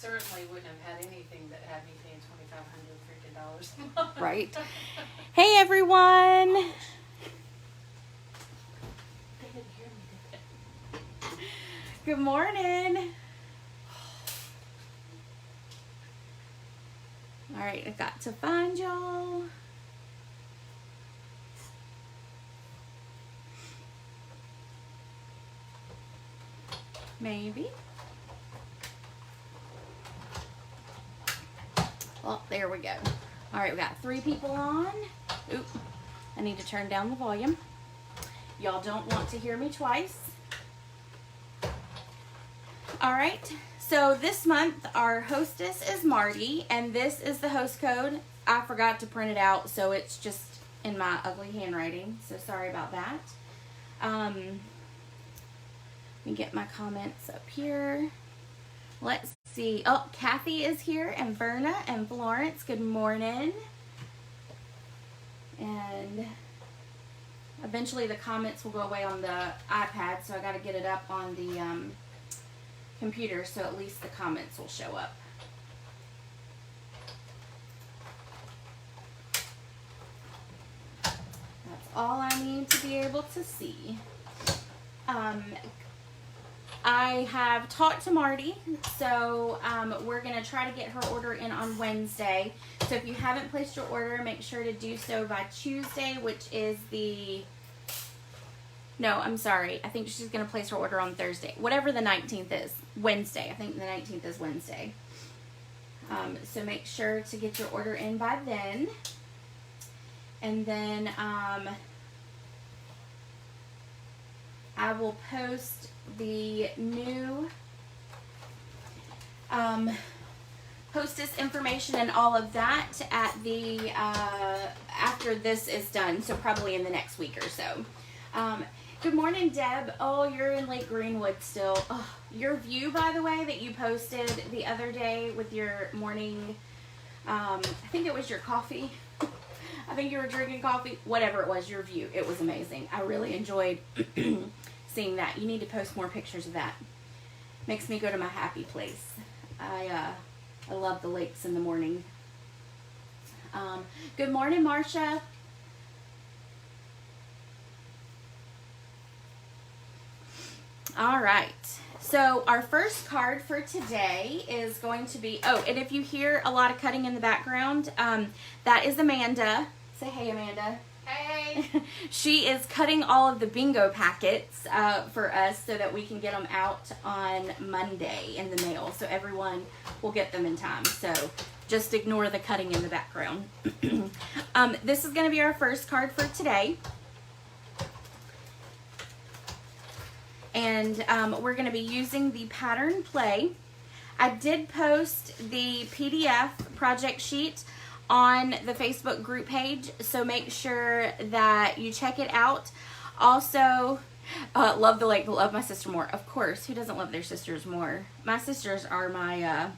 certainly wouldn't have had anything that had me paying $2,500 freaking a month. Right. Hey, everyone. They didn't hear me, did they? Good morning. All right, I got to find y'all. Maybe. Well, there we go. All right, we got 3 people on. Oop, I need to turn down the volume. Y'all don't want to hear me twice. All right, so this month our hostess is Marty, and this is the host code. I forgot to print it out, so it's just in my ugly handwriting, so sorry about that. Let me get my comments up here. Let's see. Oh, Kathy is here, and Verna and Florence. Good morning. And eventually the comments will go away on the iPad, so I got to get it up on the computer, so at least the comments will show up. That's all I need to be able to see. I have talked to Marty, so we're going to try to get her order in on Wednesday. So if you haven't placed your order, make sure to do so by Tuesday, which is the... No, I'm sorry. I think she's going to place her order on Thursday. Whatever the 19th is. Wednesday. I think the 19th is Wednesday. So make sure to get your order in by then. And then I will post the new hostess information and all of that at the after this is done, so probably in the next week or so. Good morning, Deb. Oh, you're in Lake Greenwood still. Oh, your view, by the way, that you posted the other day with your morning, I think it was your coffee. I think you were drinking coffee. Whatever it was, your view. It was amazing. I really enjoyed seeing that. You need to post more pictures of that. Makes me go to my happy place. I love the lakes in the morning. Good morning, Marcia. All right. So our first card for today is going to be, oh, and if you hear a lot of cutting in the background, that is Amanda. Say hey, Amanda. Hey! She is cutting all of the bingo packets for us so that we can get them out on Monday in the mail. So everyone will get them in time. So just ignore the cutting in the background. This is going to be our first card for today. And we're going to be using the pattern play. I did post the PDF project sheet on the Facebook group page, so make sure that you check it out. Also, love the lake, love my sister more. Of course, who doesn't love their sisters more? My sisters are my,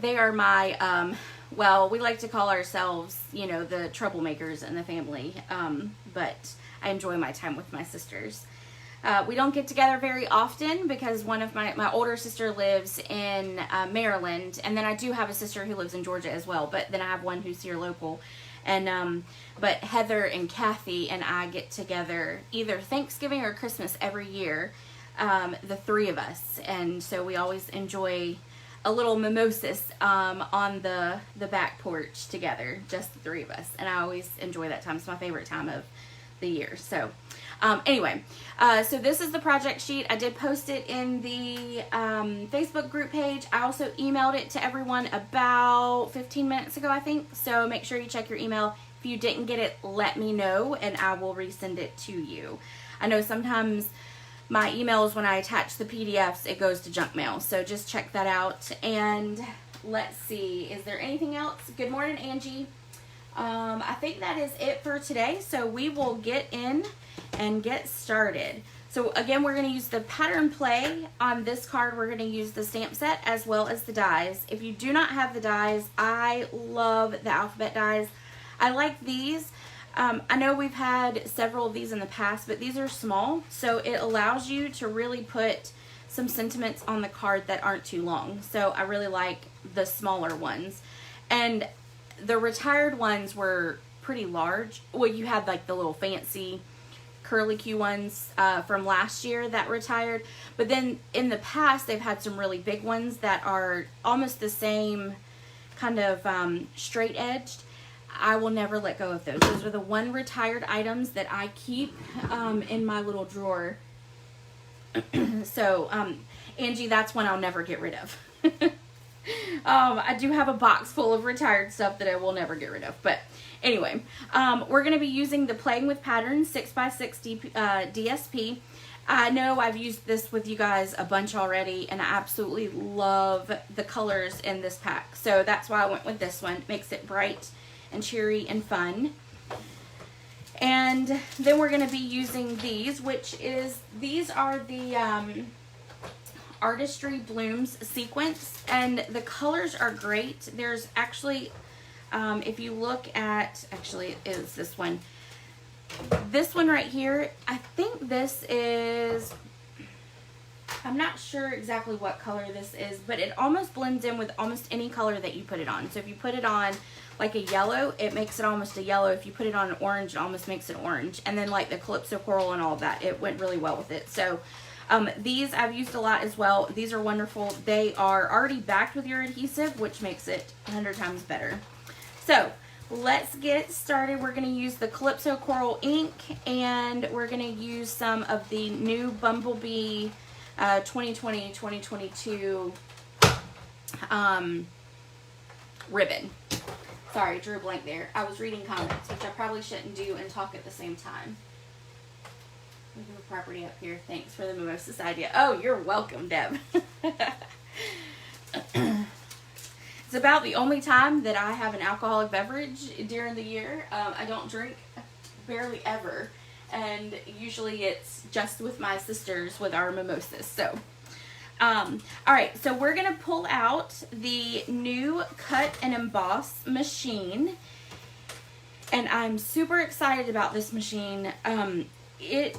they are my, well, we like to call ourselves, you know, the troublemakers in the family, but I enjoy my time with my sisters. We don't get together very often because one of my older sister lives in Maryland, and then I do have a sister who lives in Georgia as well, but then I have one who's here local. And but Heather and Kathy and I get together either Thanksgiving or Christmas every year, the 3 of us, and so we always enjoy a little mimosas on the back porch together, just the 3 of us, and I always enjoy that time. It's my favorite time of the year. So anyway, so this is the project sheet. I did post it in the Facebook group page. I also emailed it to everyone about 15 minutes ago, I think. So make sure you check your email. If you didn't get it, let me know and I will resend it to you. I know sometimes my emails, when I attach the PDFs, it goes to junk mail. So just check that out. And let's see, is there anything else? Good morning, Angie. I think that is it for today. So we will get in and get started. So again, we're going to use the pattern play on this card. We're going to use the stamp set as well as the dies. If you do not have the dies, I love the alphabet dies. I like these. I know we've had several of these in the past, but these are small, so it allows you to really put some sentiments on the card that aren't too long. So I really like the smaller ones. And the retired ones were pretty large. Well, you had like the little fancy curly Q ones from last year that retired. But then in the past, they've had some really big ones that are almost the same kind of straight edged. I will never let go of those. Those are the one retired items that I keep in my little drawer. So, Angie, that's one I'll never get rid of. I do have a box full of retired stuff that I will never get rid of. But anyway, we're going to be using the Playing with Patterns 6x6 DSP. I know I've used this with you guys a bunch already, and I absolutely love the colors in this pack. So that's why I went with this one. It makes it bright and cheery and fun. And then we're going to be using these, these are the Artistry Blooms sequence, and the colors are great. There's actually, if you look at, actually it is this one right here. I think this is, I'm not sure exactly what color this is, but it almost blends in with almost any color that you put it on. So if you put it on like a yellow, it makes it almost a yellow. If you put it on an orange, it almost makes it orange. And then like the Calypso Coral and all of that, it went really well with it. So these I've used a lot as well. These are wonderful. They are already backed with your adhesive, which makes it 100 times better. So let's get started. We're going to use the Calypso Coral ink, and we're going to use some of the new Bumblebee 2020-2022 ribbon. Sorry, drew a blank there. I was reading comments, which I probably shouldn't do and talk at the same time. We have a property up here. Thanks for the mimosas idea. Oh, you're welcome, Deb. It's about the only time that I have an alcoholic beverage during the year. I don't drink barely ever, and usually it's just with my sisters with our mimosas. So, all right, so we're going to pull out the new Cut and Emboss machine, and I'm super excited about this machine. It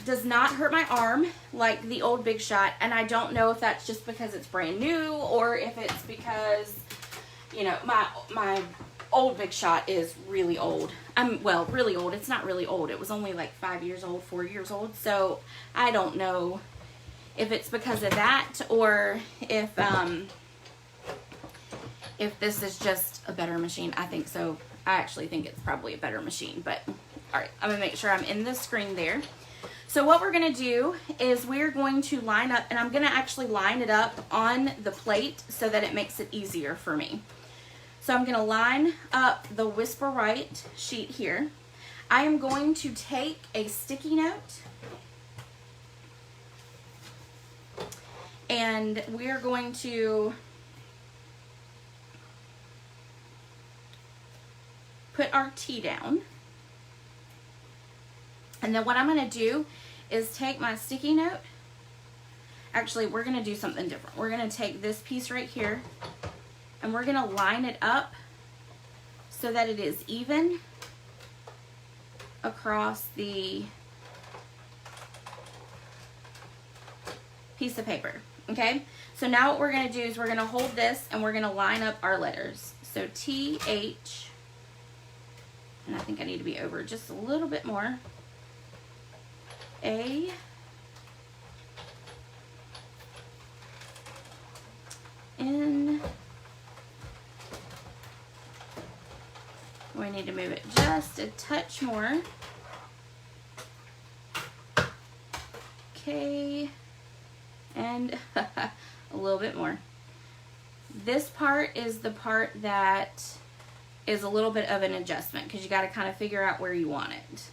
does not hurt my arm like the old Big Shot, and I don't know if that's just because it's brand new or if it's because, you know, my old Big Shot is really old. Well, really old. It's not really old. It was only like 5 years old, 4 years old. So I don't know if it's because of that or if this is just a better machine. I think so. I actually think it's probably a better machine, but all right, I'm gonna make sure I'm in the screen there. So what we're gonna do is we're going to line up, and I'm gonna actually line it up on the plate so that it makes it easier for me. So I'm gonna line up the Whisper Right sheet here. I am going to take a sticky note, and we are going to put our T down. And then what I'm going to do is take my sticky note. Actually, we're going to do something different. We're going to take this piece right here, and we're going to line it up so that it is even across the piece of paper. Okay, so now what we're going to do is we're going to hold this and we're going to line up our letters. So T-H, and I think I need to be over just a little bit more. A, N, we need to move it just a touch more. K, and a little bit more. This part is the part that is a little bit of an adjustment because you got to kind of figure out where you want it.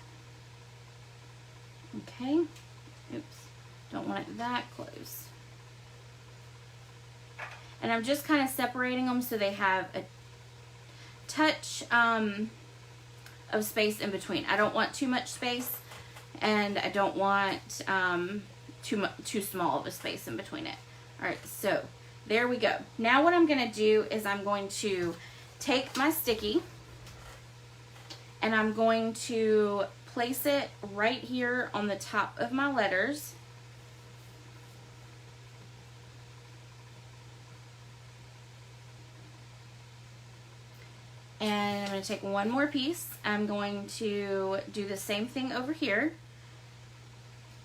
Okay, oops, don't want it that close. And I'm just kind of separating them so they have a touch of space in between. I don't want too much space, and I don't want too small of a space in between it. All right, so there we go. Now what I'm going to do is I'm going to take my sticky, and I'm going to place it right here on the top of my letters. And I'm going to take one more piece. I'm going to do the same thing over here.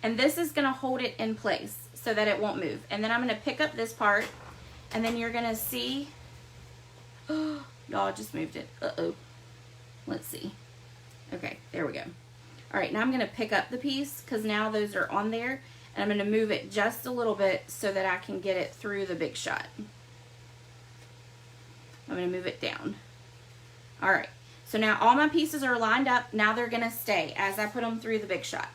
And this is going to hold it in place so that it won't move. And then I'm going to pick up this part, and then you're going to see, oh, y'all just moved it. Uh-oh. Let's see. Okay, there we go. All right, now I'm going to pick up the piece because now those are on there, and I'm going to move it just a little bit so that I can get it through the big shot. I'm going to move it down. All right, so now all my pieces are lined up. Now they're going to stay as I put them through the big shot.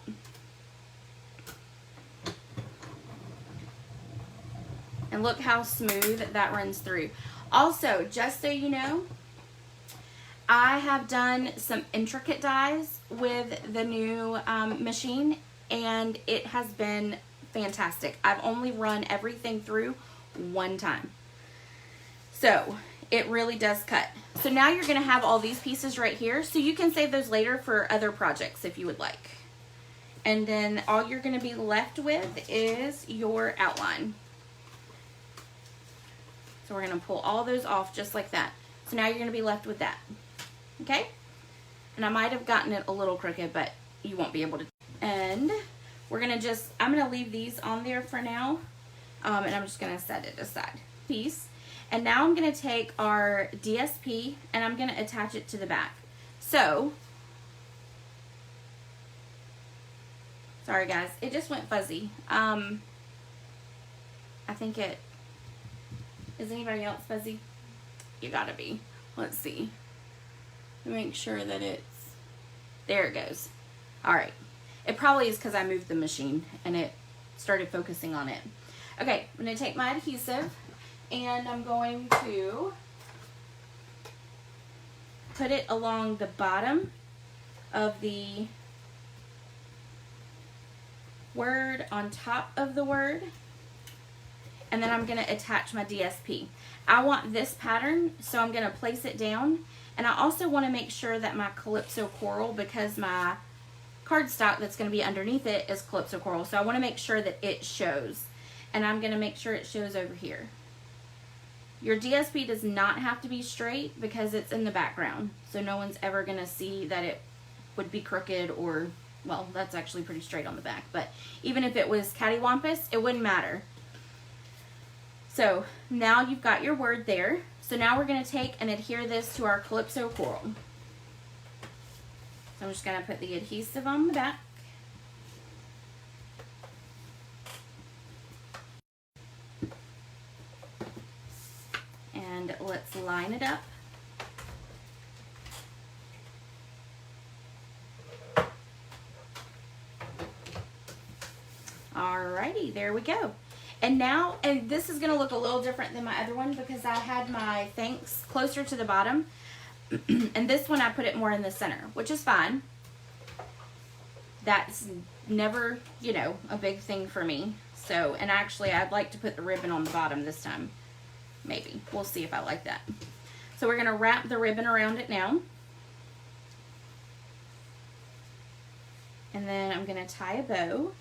And look how smooth that runs through. Also, just so you know, I have done some intricate dies with the new machine, and it has been fantastic. I've only run everything through one time. So it really does cut. So now you're going to have all these pieces right here, so you can save those later for other projects if you would like. And then all you're going to be left with is your outline. So we're going to pull all those off just like that. So now you're going to be left with that. Okay? And I might have gotten it a little crooked, but you won't be able to. And we're going to just, I'm going to leave these on there for now. And I'm just going to set it aside. Piece. And now I'm going to take our DSP and I'm going to attach it to the back. So, sorry guys, it just went fuzzy. I think it, is anybody else fuzzy? You gotta be. Let's see. Make sure that it's, there it goes. All right. It probably is because I moved the machine and it started focusing on it. Okay, I'm going to take my adhesive and I'm going to put it along the bottom of the word, on top of the word, and then I'm going to attach my DSP. I want this pattern, so I'm going to place it down, and I also want to make sure that my Calypso Coral, because my cardstock that's going to be underneath it is Calypso Coral, so I want to make sure that it shows, and I'm going to make sure it shows over here. Your DSP does not have to be straight because it's in the background, so no one's ever going to see that it would be crooked or, well, that's actually pretty straight on the back, but even if it was cattywampus, it wouldn't matter. So now you've got your word there. So now we're going to take and adhere this to our Calypso Coral. So I'm just going to put the adhesive on the back. And let's line it up. Alrighty, there we go. And now, and this is going to look a little different than my other one because I had my thanks closer to the bottom. And this one I put it more in the center, which is fine. That's never, you know, a big thing for me. So, and actually I'd like to put the ribbon on the bottom this time. Maybe. We'll see if I like that. So we're going to wrap the ribbon around it now. And then I'm going to tie a bow.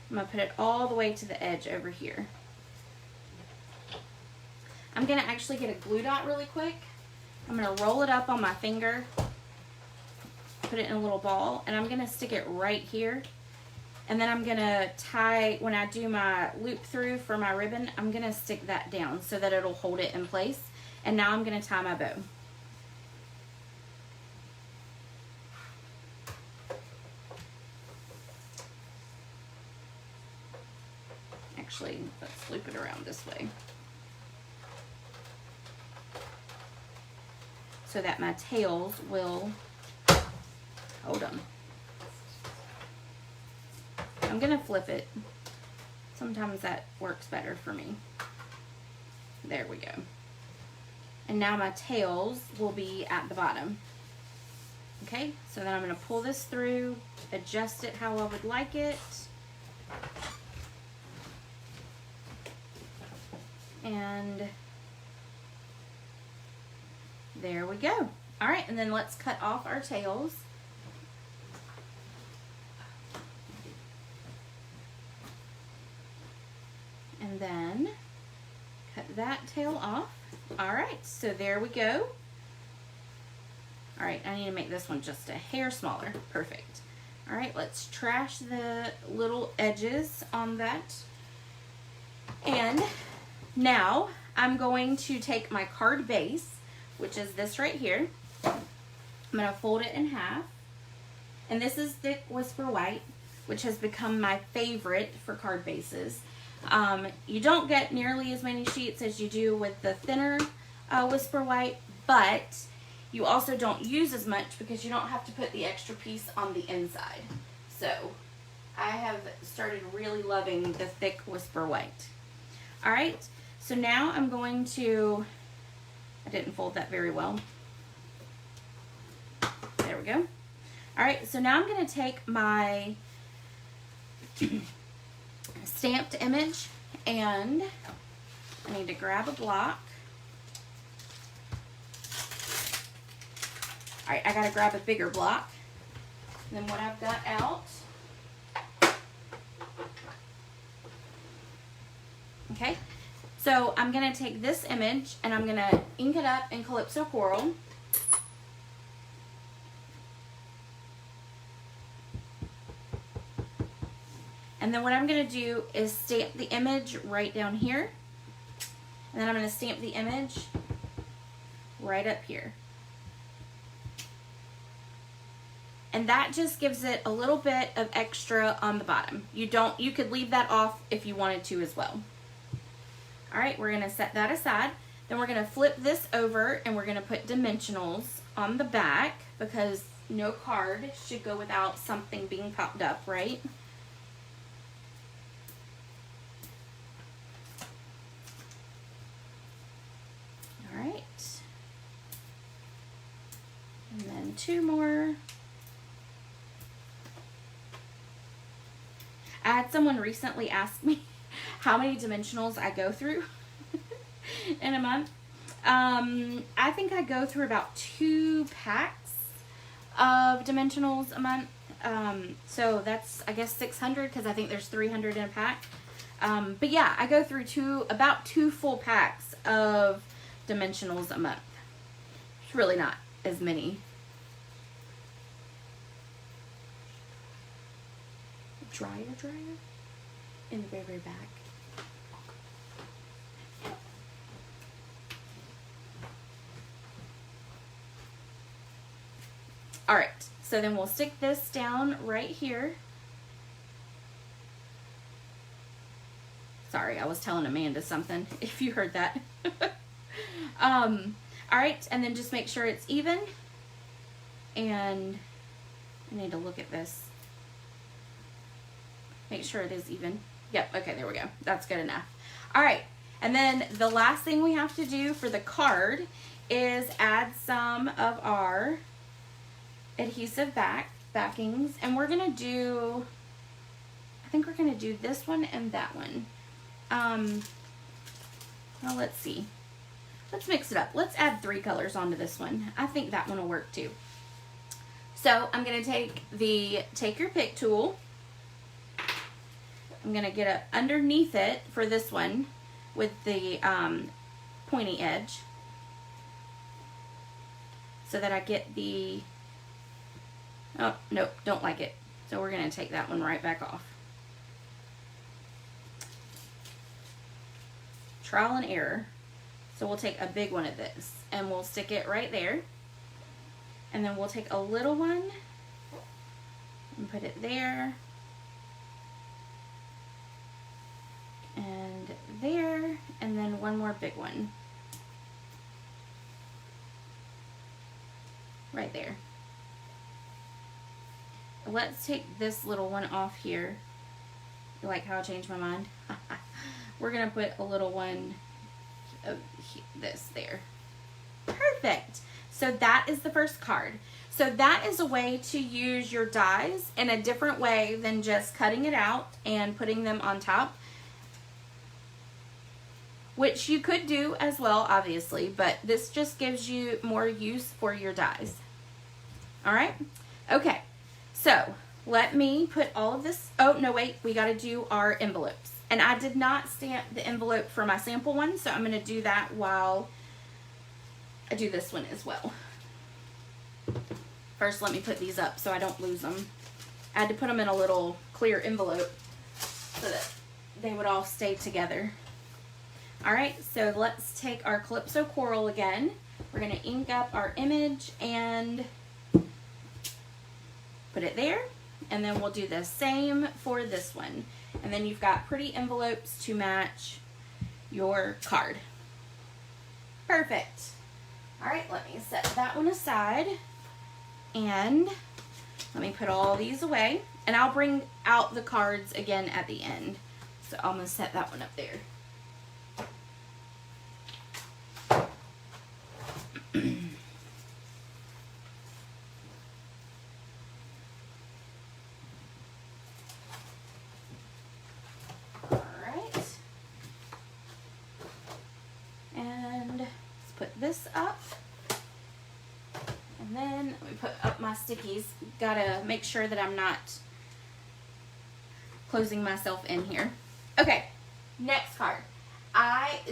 I'm going to put it all the way to the edge over here. I'm going to actually get a glue dot really quick. I'm going to roll it up on my finger, put it in a little ball, and I'm going to stick it right here. And then I'm going to tie, when I do my loop through for my ribbon, I'm going to stick that down so that it'll hold it in place. And now I'm going to tie my bow. Actually, let's loop it around this way so that my tails will, hold on. I'm going to flip it. Sometimes that works better for me. There we go. And now my tails will be at the bottom. Okay, so then I'm going to pull this through, adjust it how I would like it. And there we go. All right, and then let's cut off our tails. And then that tail off. All right, so there we go. All right, I need to make this one just a hair smaller. Perfect. All right, let's trash the little edges on that. And now I'm going to take my card base, which is this right here. I'm gonna fold it in half. And this is thick Whisper White, which has become my favorite for card bases. You don't get nearly as many sheets as you do with the thinner Whisper White, but you also don't use as much because you don't have to put the extra piece on the inside. So I have started really loving the thick Whisper White. All right, so now I'm going to, I didn't fold that very well. There we go. All right, so now I'm going to take my stamped image and I need to grab a block. All right, I got to grab a bigger block than what I've got out. Okay, so I'm going to take this image and I'm going to ink it up in Calypso Coral. And then what I'm going to do is stamp the image right down here. And then I'm going to stamp the image right up here. And that just gives it a little bit of extra on the bottom. You could leave that off if you wanted to as well. All right, we're going to set that aside. Then we're going to flip this over and we're going to put dimensionals on the back because no card should go without something being popped up, right? All right. And then two more. I had someone recently ask me how many dimensionals I go through in a month. I think I go through about 2 packs of dimensionals a month. So that's, I guess, 600 because I think there's 300 in a pack. But yeah, I go through about 2 full packs of dimensionals a month. It's really not as many. Dryer in the very, very back. All right, so then we'll stick this down right here. Sorry, I was telling Amanda something, if you heard that. All right, and then just make sure it's even. And I need to look at this. Make sure it is even. Yep, okay, there we go. That's good enough. All right, and then the last thing we have to do for the card is add some of our adhesive backings, and we're gonna do, I think we're gonna do this one and that one. Well, let's see. Let's mix it up. Let's add 3 colors onto this one. I think that one will work too. So I'm gonna take your pick tool. I'm going to get up underneath it for this one with the pointy edge so that I get the, oh, nope, don't like it. So we're going to take that one right back off. Trial and error. So we'll take a big one of this and we'll stick it right there. And then we'll take a little one and put it there. And there, and then one more big one. Right there. Let's take this little one off here. You like how I changed my mind? We're gonna put a little one of this there. Perfect. So that is the first card. So that is a way to use your dies in a different way than just cutting it out and putting them on top. Which you could do as well, obviously, but this just gives you more use for your dies. All right? Okay, so let me put all of this, oh, no, wait, we gotta do our envelopes. And I did not stamp the envelope for my sample one, so I'm going to do that while I do this one as well. First, let me put these up so I don't lose them. I had to put them in a little clear envelope so that they would all stay together. All right, so let's take our Calypso Coral again. We're going to ink up our image and put it there. And then we'll do the same for this one. And then you've got pretty envelopes to match your card. Perfect. All right, let me set that one aside. And let me put all these away. And I'll bring out the cards again at the end. So I'm going to set that one up there. This up, and then let me put up my stickies. Gotta make sure that I'm not closing myself in here. Okay, next card.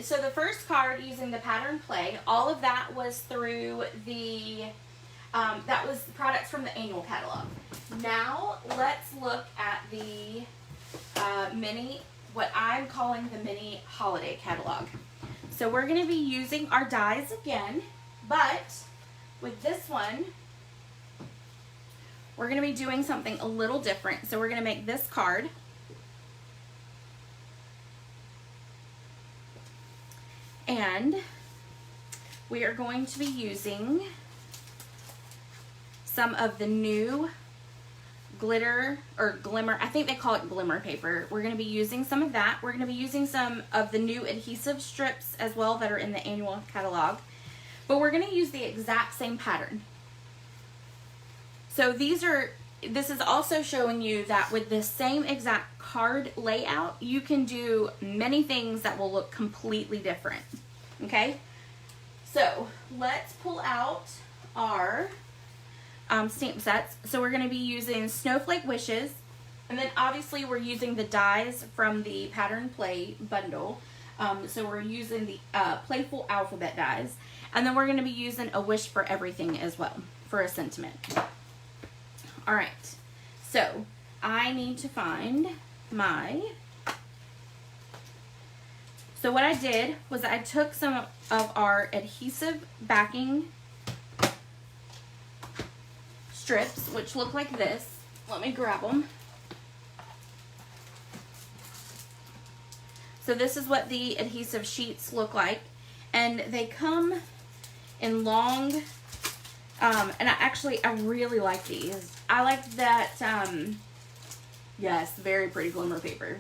So the first card using the pattern play, all of that was through the that was products from the annual catalog. Now let's look at the mini, what I'm calling the mini holiday catalog. So we're going to be using our dies again, but with this one, we're going to be doing something a little different. So we're going to make this card. And we are going to be using some of the new glitter or glimmer, I think they call it glimmer paper. We're going to be using some of that. We're going to be using some of the new adhesive strips as well that are in the annual catalog. But we're going to use the exact same pattern. So this is also showing you that with the same exact card layout, you can do many things that will look completely different. Okay? So let's pull out our stamp sets. So we're going to be using Snowflake Wishes, and then obviously we're using the dies from the Pattern Play bundle. So we're using the Playful Alphabet dies, and then we're going to be using a wish for everything as well for a sentiment. All right, so I need to find my. So what I did was I took some of our adhesive backing strips, which look like this. Let me grab them. So this is what the adhesive sheets look like, and they come in long, and I really like these. I like that, yes, very pretty glimmer paper.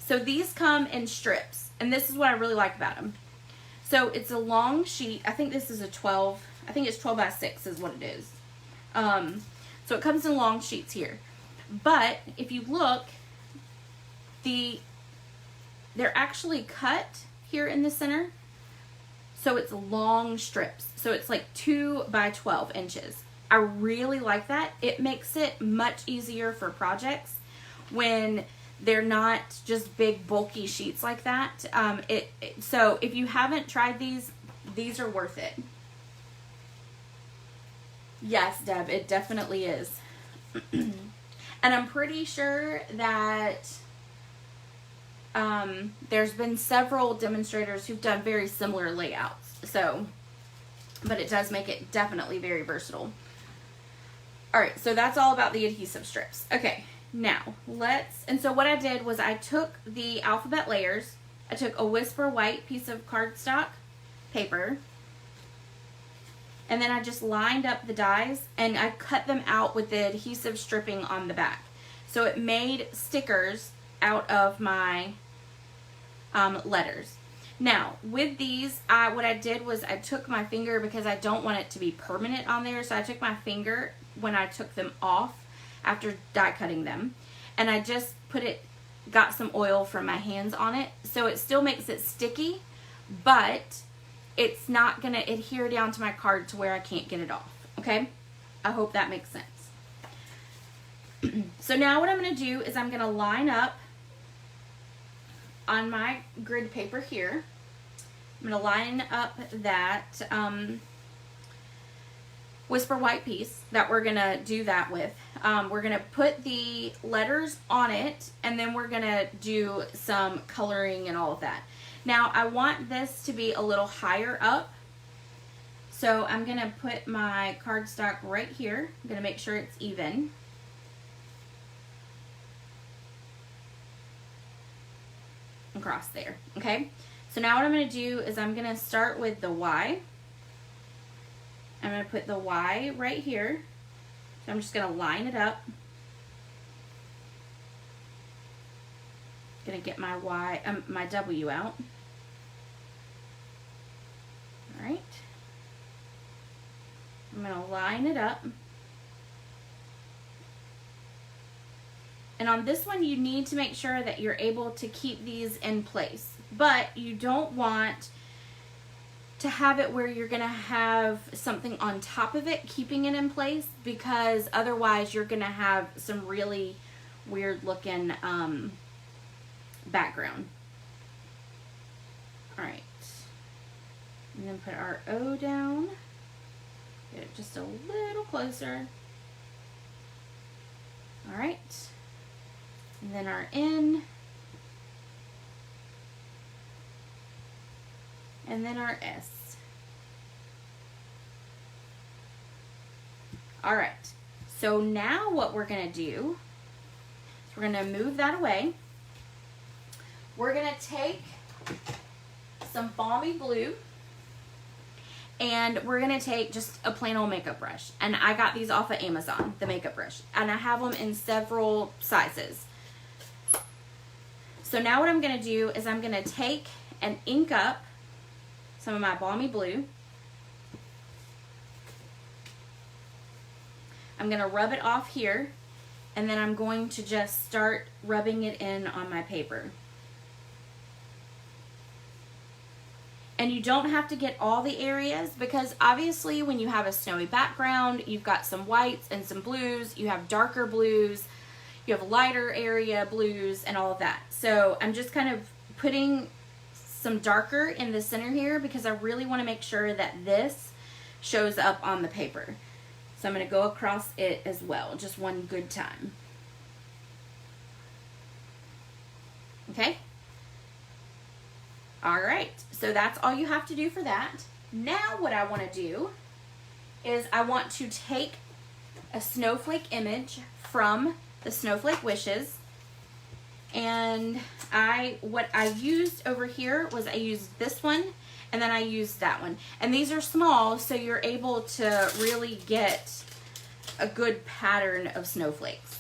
So these come in strips, and this is what I really like about them. So it's a long sheet. I think this is a 12, I think it's 12 by 6 is what it is. So it comes in long sheets here. But if you look, they're actually cut here in the center. So it's long strips. So it's like 2 by 12 inches. I really like that. It makes it much easier for projects when they're not just big bulky sheets like that. So if you haven't tried these are worth it. Yes, Deb, it definitely is. And I'm pretty sure that there's been several demonstrators who've done very similar layouts. So, but it does make it definitely very versatile. All right, so that's all about the adhesive strips. Okay, now and so what I did was I took the alphabet layers, I took a Whisper White piece of cardstock paper, and then I just lined up the dies and I cut them out with the adhesive stripping on the back. So it made stickers out of my letters. Now, with these, what I did was I took my finger, because I don't want it to be permanent on there, so I took my finger when I took them off after die cutting them, and I just got some oil from my hands on it, so it still makes it sticky, but it's not going to adhere down to my card to where I can't get it off, okay? I hope that makes sense. So now what I'm going to do is I'm going to line up on my grid paper here, I'm going to line up that Whisper White piece that we're going to do that with. We're going to put the letters on it, and then we're going to do some coloring and all of that. Now, I want this to be a little higher up, so I'm going to put my cardstock right here. I'm going to make sure it's even. Across there, okay? So now what I'm going to do is I'm going to start with the Y. I'm going to put the Y right here. So I'm just going to line it up. Going to get my Y, my W out. All right. I'm going to line it up. And on this one, you need to make sure that you're able to keep these in place. But you don't want to have it where you're going to have something on top of it keeping it in place, because otherwise you're going to have some really weird looking background. All right. And then put our O down. Get it just a little closer. All right. And then our N. And then our S. All right. So now what we're going to do is we're going to move that away. We're going to take some balmy blue, and we're going to take just a plain old makeup brush. And I got these off of Amazon, the makeup brush, and I have them in several sizes. So now what I'm going to do is I'm going to take and ink up some of my balmy blue. I'm going to rub it off here, and then I'm going to just start rubbing it in on my paper. And you don't have to get all the areas, because obviously when you have a snowy background, you've got some whites and some blues, you have darker blues, you have lighter area blues and all of that. So I'm just kind of putting some darker in the center here because I really want to make sure that this shows up on the paper. So I'm going to go across it as well, just one good time. Okay? All right, so that's all you have to do for that. Now what I want to do is I want to take a snowflake image from the Snowflake Wishes, and what I used over here was I used this one, and then I used that one. And these are small, so you're able to really get a good pattern of snowflakes.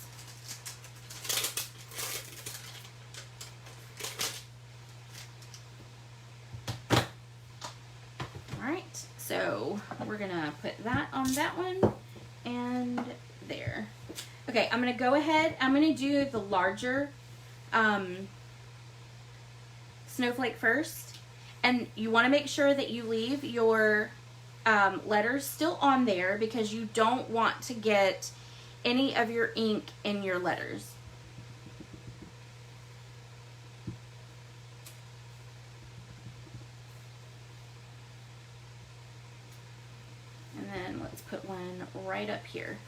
Alright, so we're gonna put that on that one and there. Okay, I'm gonna go ahead, I'm gonna do the larger snowflake first, and you want to make sure that you leave your letters still on there, because you don't want to get any of your ink in your letters. And then let's put one right up here.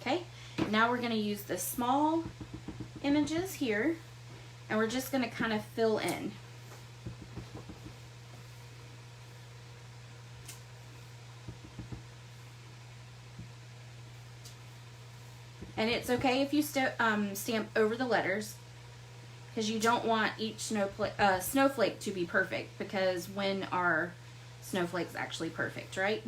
Okay, now we're going to use the small images here, and we're just going to kind of fill in. And it's okay if you stamp over the letters, because you don't want each snowflake to be perfect, because when are snowflakes actually perfect, right?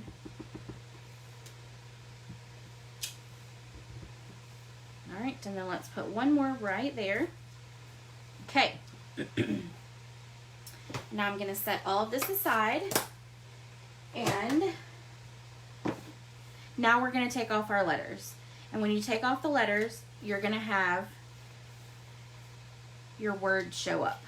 All right, and then let's put one more right there. Okay. Now I'm going to set all of this aside, and now we're going to take off our letters. And when you take off the letters, you're going to have your words show up.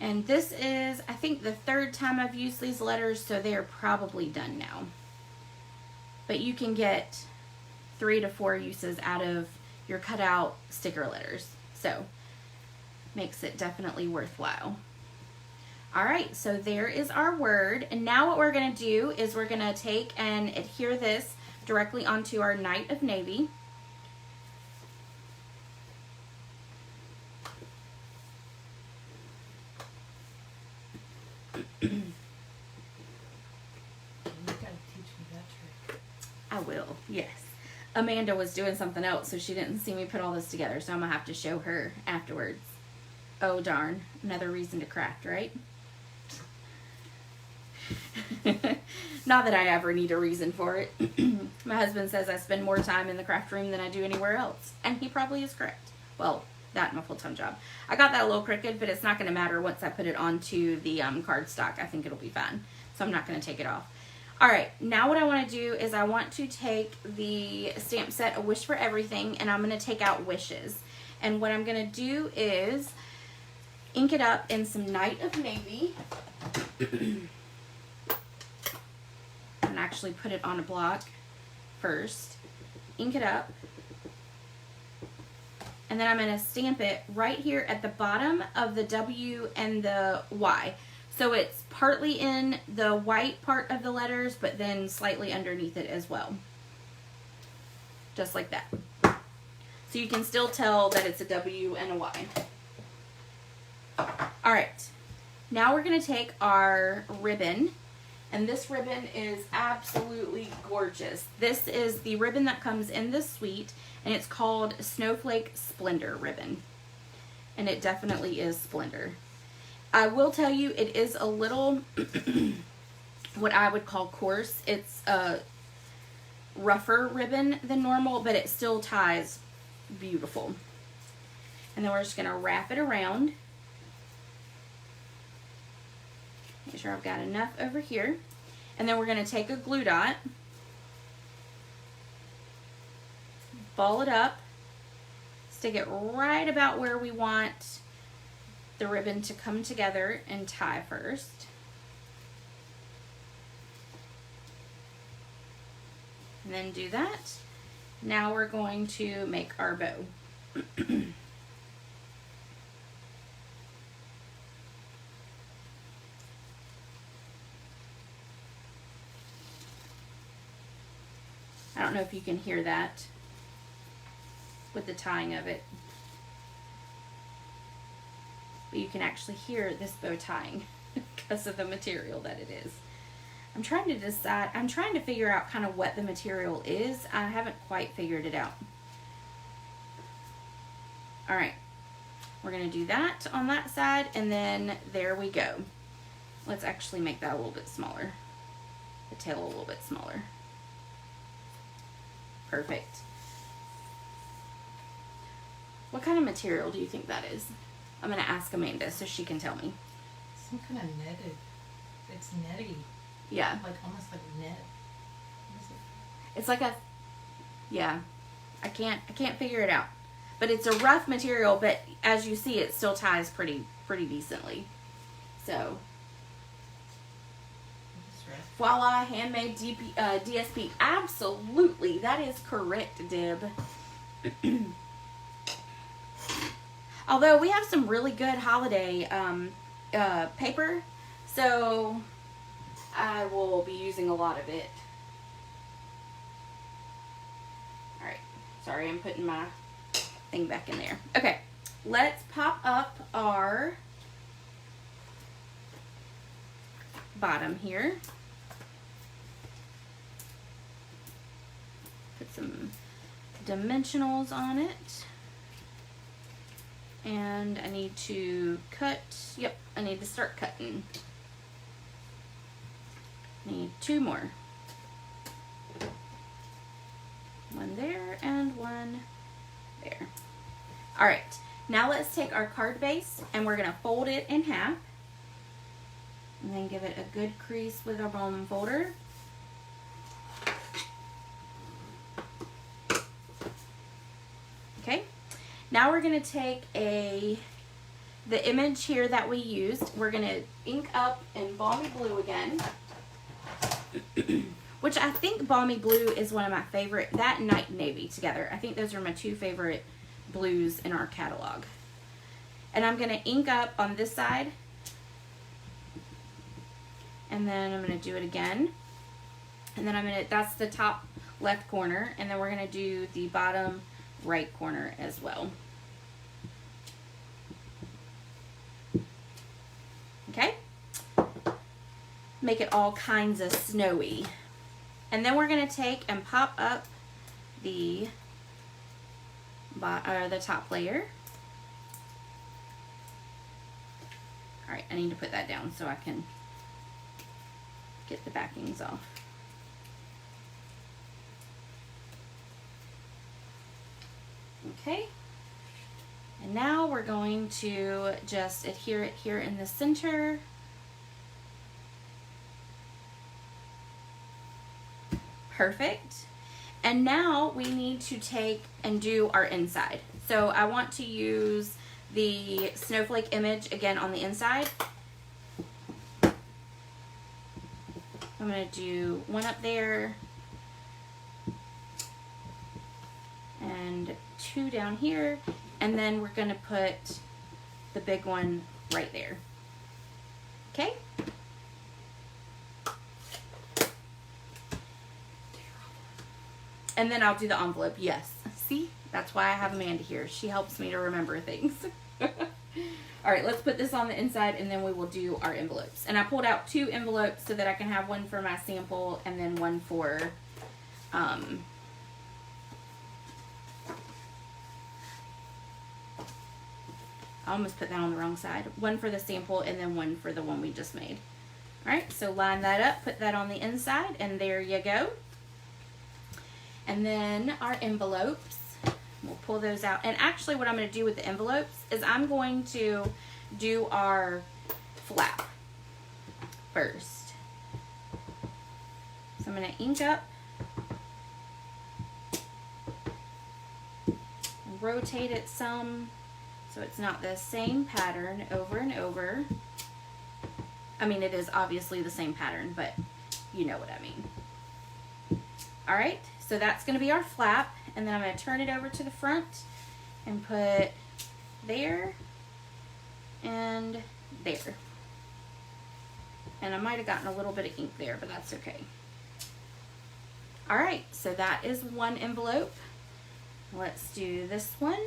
And this is, I think, the third time I've used these letters, so they're probably done now. But you can get 3 to 4 uses out of your cutout sticker letters. So, makes it definitely worthwhile. Alright, so there is our word. And now what we're going to do is we're going to take and adhere this directly onto our Knight of Navy. I will, yes. Amanda was doing something else, so she didn't see me put all this together, so I'm going to have to show her afterwards. Oh, darn. Another reason to craft, right? Not that I ever need a reason for it. My husband says I spend more time in the craft room than I do anywhere else, and he probably is correct. Well, that and my full-time job. I got that a little crooked, but it's not going to matter once I put it onto the cardstock. I think it'll be fine, so I'm not going to take it off. Alright, now what I want to do is I want to take the stamp set, A Wish for Everything, and I'm going to take out wishes. And what I'm going to do is ink it up in some Knight of Navy. And actually put it on a block first. Ink it up. And then I'm going to stamp it right here at the bottom of the W and the Y. So it's partly in the white part of the letters, but then slightly underneath it as well. Just like that. So you can still tell that it's a W and a Y. Alright, now we're going to take our ribbon, and this ribbon is absolutely gorgeous. This is the ribbon that comes in this suite, and it's called Snowflake Splendor ribbon. And it definitely is Splendor. I will tell you, it is a little, what I would call coarse. It's a rougher ribbon than normal, but it still ties beautiful. And then we're just going to wrap it around. Make sure I've got enough over here. And then we're going to take a glue dot, ball it up, stick it right about where we want the ribbon to come together and tie first. And then do that. Now we're going to make our bow. I don't know if you can hear that with the tying of it. But you can actually hear this bow tying because of the material that it is. I'm trying to decide, I'm trying to figure out kind of what the material is. I haven't quite figured it out. Alright, we're going to do that on that side, and then there we go. Let's actually make that a little bit smaller. The tail a little bit smaller. Perfect. What kind of material do you think that is? I'm going to ask Amanda so she can tell me. Some kind of netted. It's netty. Yeah. Like almost like net. What is it? It's like a, yeah. I can't figure it out. But it's a rough material, but as you see, it still ties pretty decently. So, voila, handmade DSP. Absolutely, that is correct, Dib. Although we have some really good holiday paper, so I will be using a lot of it. Alright, sorry, I'm putting my thing back in there. Okay, let's pop up our bottom here. Put some dimensionals on it. And I need to cut, yep, I need to start cutting. Need 2 more. One there and one there. Alright, now let's take our card base and we're going to fold it in half. And then give it a good crease with our bone folder. Okay. Now we're going to take a the image here that we used, we're going to ink up in Balmy Blue again. Which I think Balmy Blue is one of my favorite. That and Night Navy together. I think those are my two favorite blues in our catalog. And I'm going to ink up on this side. And then I'm going to do it again. And then that's the top left corner. And then we're going to do the bottom right corner as well. Okay? Make it all kinds of snowy. And then we're going to take and pop up the top layer. All right, I need to put that down so I can get the backings off. Okay. And now we're going to just adhere it here in the center. Perfect. And now we need to take and do our inside. So I want to use the snowflake image again on the inside. I'm going to do one up there and two down here, and then we're going to put the big one right there. Okay? And then I'll do the envelope. Yes. See? That's why I have Amanda here. She helps me to remember things. All right, let's put this on the inside and then we will do our envelopes. And I pulled out 2 envelopes so that I can have one for my sample and then one for I almost put that on the wrong side. One for the sample and then one for the one we just made. All right, so line that up, put that on the inside, and there you go. And then our envelopes, we'll pull those out. And actually what I'm going to do with the envelopes is I'm going to do our flap first. So I'm going to ink up, rotate it some so it's not the same pattern over and over. I mean, it is obviously the same pattern, but you know what I mean. All right. So that's going to be our flap, and then I'm going to turn it over to the front and put there and there. And I might have gotten a little bit of ink there, but that's okay. All right, so that is one envelope. Let's do this one.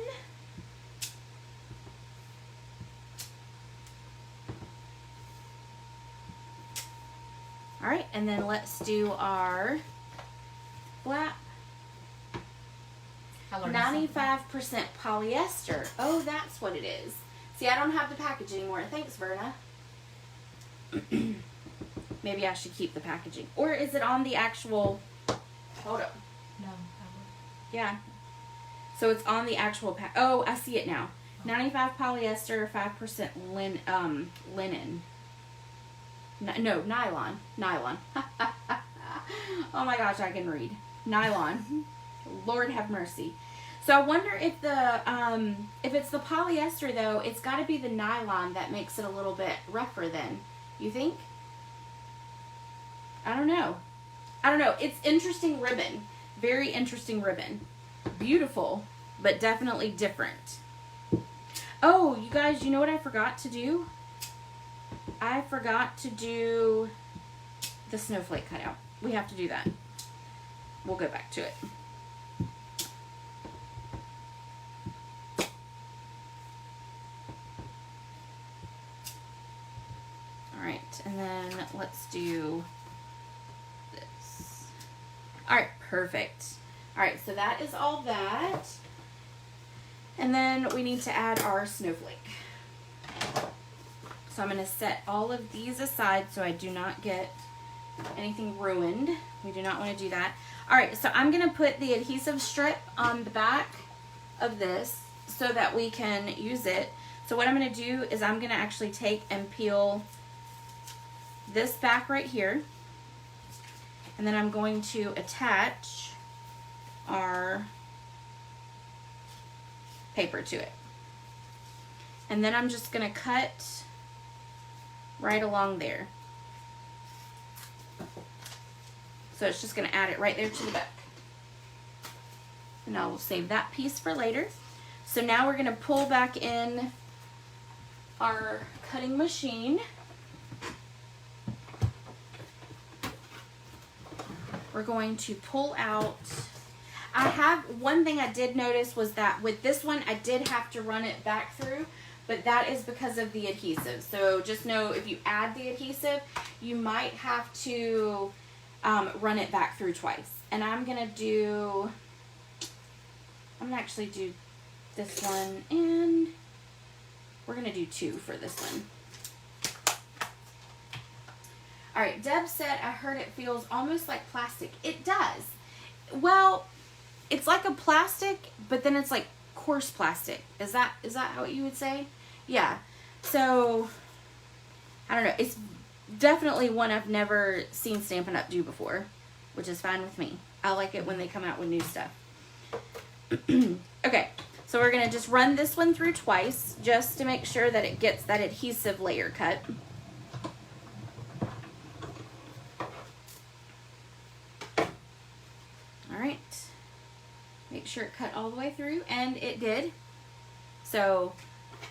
All right, and then let's do our flap. 95% polyester. Oh, that's what it is. See, I don't have the package anymore. Thanks, Verna. Maybe I should keep the packaging. Or is it on the actual... Hold up. No. Yeah. So it's on the actual oh, I see it now. 95 polyester, 5% linen. No, nylon. Nylon. Oh my gosh, I can read. Nylon. Lord have mercy. So I wonder if it's the polyester though, it's got to be the nylon that makes it a little bit rougher then. You think? I don't know. I don't know. It's interesting ribbon. Very interesting ribbon. Beautiful, but definitely different. Oh, you guys, you know what I forgot to do? I forgot to do the snowflake cutout. We have to do that. We'll go back to it. All right, and then let's do this. All right, perfect. All right, so that is all that. And then we need to add our snowflake. So I'm going to set all of these aside so I do not get anything ruined. We do not want to do that. All right, so I'm going to put the adhesive strip on the back of this so that we can use it. So what I'm going to do is I'm going to actually take and peel this back right here. And then I'm going to attach our paper to it. And then I'm just going to cut right along there. So it's just going to add it right there to the back. And I will save that piece for later. So now we're going to pull back in our cutting machine. We're going to pull out, one thing I did notice was that with this one, I did have to run it back through, but that is because of the adhesive. So just know if you add the adhesive, you might have to run it back through twice. And I'm going to actually do this one, and we're going to do 2 for this one. All right, Deb said, I heard it feels almost like plastic. It does. Well, it's like a plastic, but then it's like coarse plastic. Is that how you would say? Yeah. So, I don't know. It's definitely one I've never seen Stampin' Up! Do before, which is fine with me. I like it when they come out with new stuff. Okay, so we're going to just run this one through twice just to make sure that it gets that adhesive layer cut. Alright, make sure it cut all the way through, and it did. So,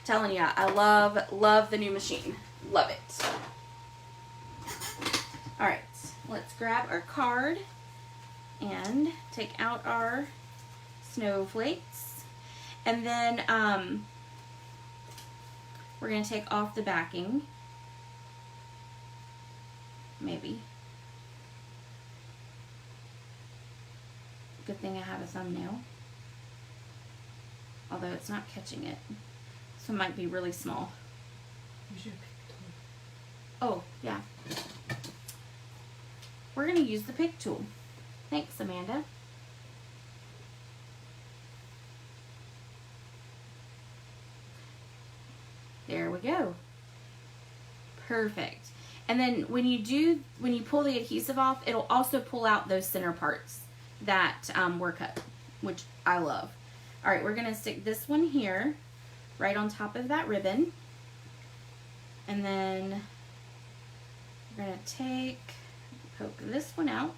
telling you, I love the new machine. Love it. Alright, let's grab our card and take out our snowflakes. And then we're going to take off the backing. Maybe. Good thing I have a thumbnail. Although it's not catching it. So it might be really small. Use your pick tool. Oh, yeah. We're going to use the pick tool. Thanks, Amanda. There we go. Perfect. And then when you pull the adhesive off, it'll also pull out those center parts that were cut, which I love. All right, we're gonna stick this one here, right on top of that ribbon. And then we're gonna poke this one out.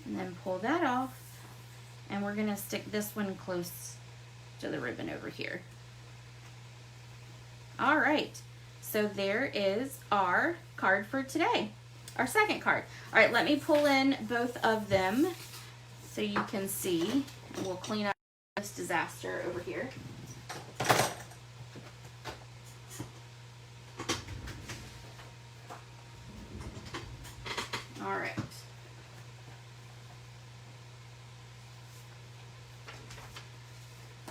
And then pull that off. And we're gonna stick this one close to the ribbon over here. All right, so there is our card for today, our second card. All right, let me pull in both of them so you can see. And we'll clean up this disaster over here. All right.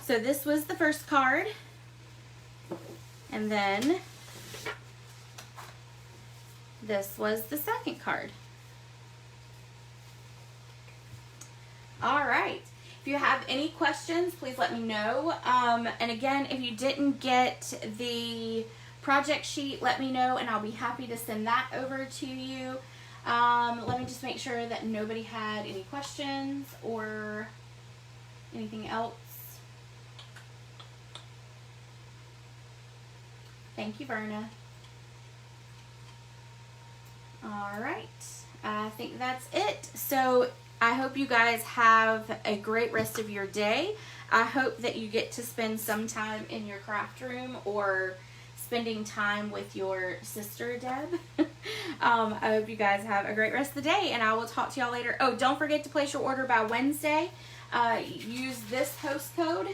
So this was the first card, and then this was the second card. All right. If you have any questions, please let me know. And again, if you didn't get the project sheet, let me know, and I'll be happy to send that over to you. Let me just make sure that nobody had any questions or anything else. Thank you, Verna. All right, I think that's it. So I hope you guys have a great rest of your day. I hope that you get to spend some time in your craft room or spending time with your sister, Deb. I hope you guys have a great rest of the day, and I will talk to y'all later. Oh, don't forget to place your order by Wednesday. Use this host code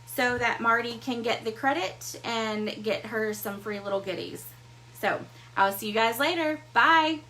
so that Marty can get the credit and get her some free little goodies. So I'll see you guys later. Bye.